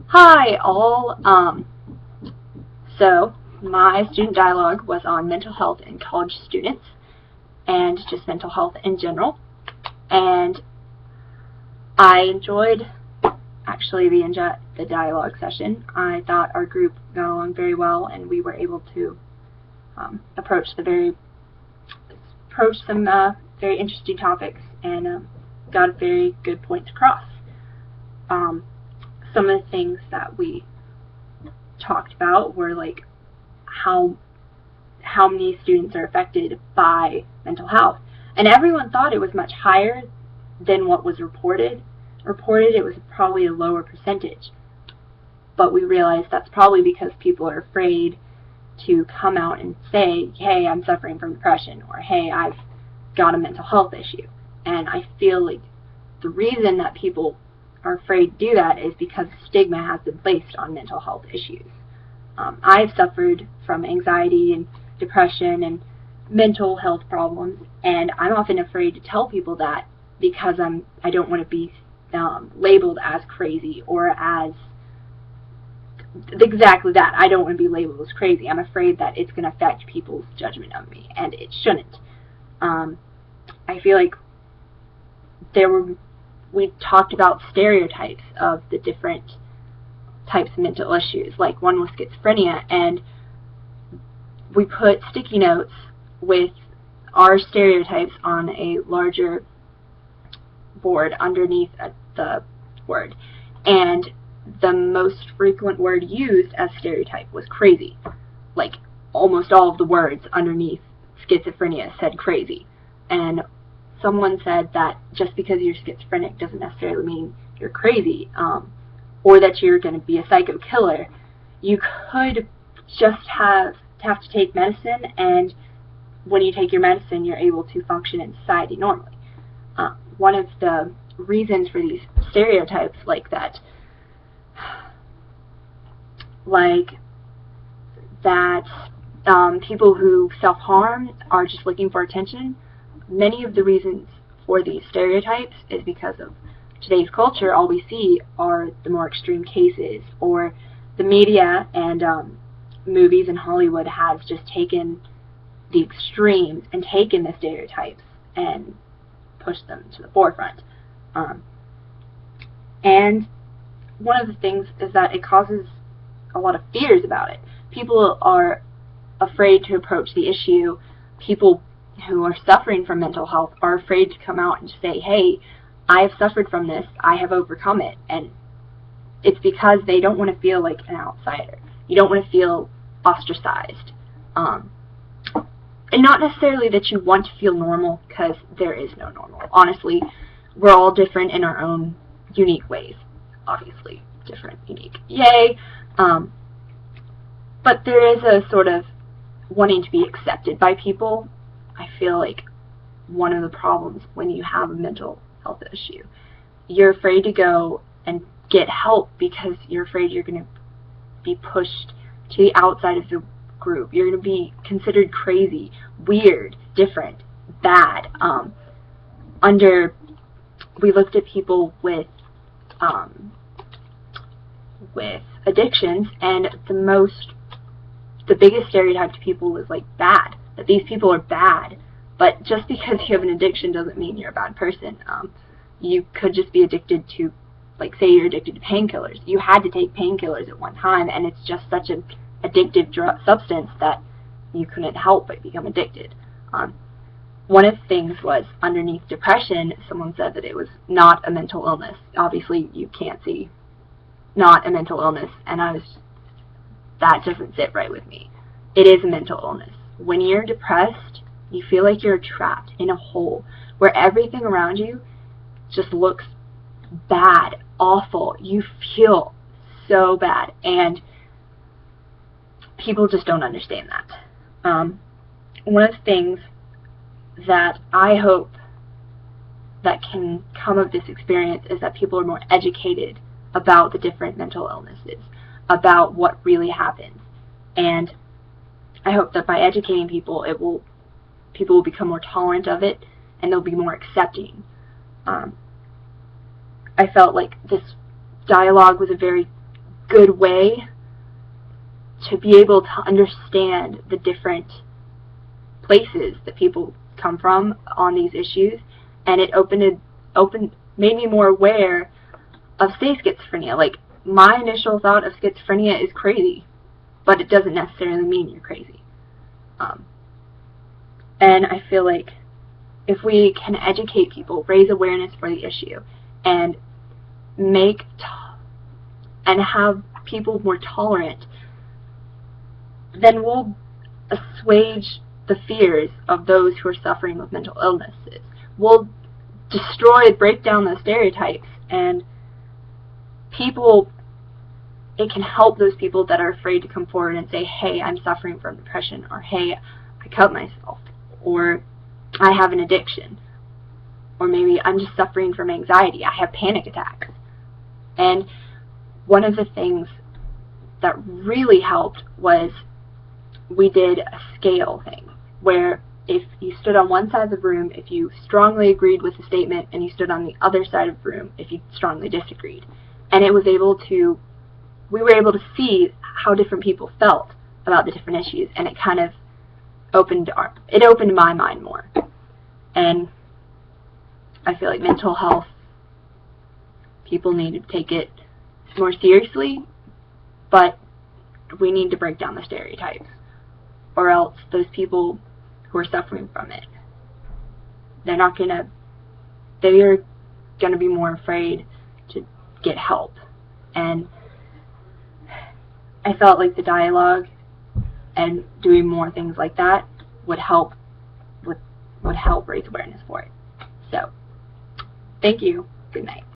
Hi all. So my student dialogue was on mental health in college students and just mental health in general. And I enjoyed actually the dialogue session. I thought our group got along very well, and we were able to approach some very interesting topics and got very good points across. Um, some of the things that we talked about were like how many students are affected by mental health, and everyone thought it was much higher than what was reported. It was probably a lower percentage, but we realized that's probably because people are afraid to come out and say, hey, I'm suffering from depression, or hey, I've got a mental health issue. And I feel like the reason that people are afraid to do that is because stigma has been placed on mental health issues. I've suffered from anxiety and depression and mental health problems, and I'm often afraid to tell people that because I don't want to be labeled as crazy or as exactly that. I don't want to be labeled as crazy. I'm afraid that it's going to affect people's judgment of me, and it shouldn't. I feel like we talked about stereotypes of the different types of mental issues. Like one was schizophrenia, and we put sticky notes with our stereotypes on a larger board underneath the word, and the most frequent word used as stereotype was crazy. Like almost all of the words underneath schizophrenia said crazy, and someone said that just because you're schizophrenic doesn't necessarily mean you're crazy, or that you're going to be a psycho killer. You could just have to take medicine, and when you take your medicine, you're able to function in society normally. One of the reasons for these stereotypes like that people who self-harm are just looking for attention. Many of the reasons for these stereotypes is because of today's culture. All we see are the more extreme cases, or the media and movies in Hollywood has just taken the extremes and taken the stereotypes and pushed them to the forefront. And one of the things is that it causes a lot of fears about it. People are afraid to approach the issue. People who are suffering from mental health are afraid to come out and say, hey, I have suffered from this, I have overcome it. And it's because they don't want to feel like an outsider. You don't want to feel ostracized. And not necessarily that you want to feel normal, because there is no normal. Honestly, we're all different in our own unique ways. Obviously, different, unique. Yay! But there is a sort of wanting to be accepted by people. I feel like one of the problems when you have a mental health issue, you're afraid to go and get help because you're afraid you're going to be pushed to the outside of the group. You're going to be considered crazy, weird, different, bad. We looked at people with addictions, and the biggest stereotype to people was like bad, that these people are bad. But just because you have an addiction doesn't mean you're a bad person. You could just be addicted to, like, say you're addicted to painkillers. You had to take painkillers at one time, and it's just such an addictive substance that you couldn't help but become addicted. One of the things was underneath depression, someone said that it was not a mental illness. Obviously, you can't see not a mental illness, and that doesn't sit right with me. It is a mental illness. When you're depressed, you feel like you're trapped in a hole where everything around you just looks bad, awful. You feel so bad, and people just don't understand that. One of the things that I hope that can come of this experience is that people are more educated about the different mental illnesses, about what really happens. And I hope that by educating people, people will become more tolerant of it, and they'll be more accepting. I felt like this dialogue was a very good way to be able to understand the different places that people come from on these issues, and it made me more aware of, say, schizophrenia. Like, my initial thought of schizophrenia is crazy, but it doesn't necessarily mean you're crazy. And I feel like if we can educate people, raise awareness for the issue, and and have people more tolerant, then we'll assuage the fears of those who are suffering with mental illnesses. We'll break down those stereotypes, and it can help those people that are afraid to come forward and say, hey, I'm suffering from depression, or hey, I cut myself, or I have an addiction, or maybe I'm just suffering from anxiety, I have panic attacks. And one of the things that really helped was we did a scale thing, where if you stood on one side of the room, if you strongly agreed with the statement, and you stood on the other side of the room if you strongly disagreed. And we were able to see how different people felt about the different issues, and it kind of opened my mind more. And I feel like mental health, people need to take it more seriously, but we need to break down the stereotypes, or else those people who are suffering from it, they're going to be more afraid to get help. And I felt like the dialogue and doing more things like that would help raise awareness for it. So, thank you. Good night.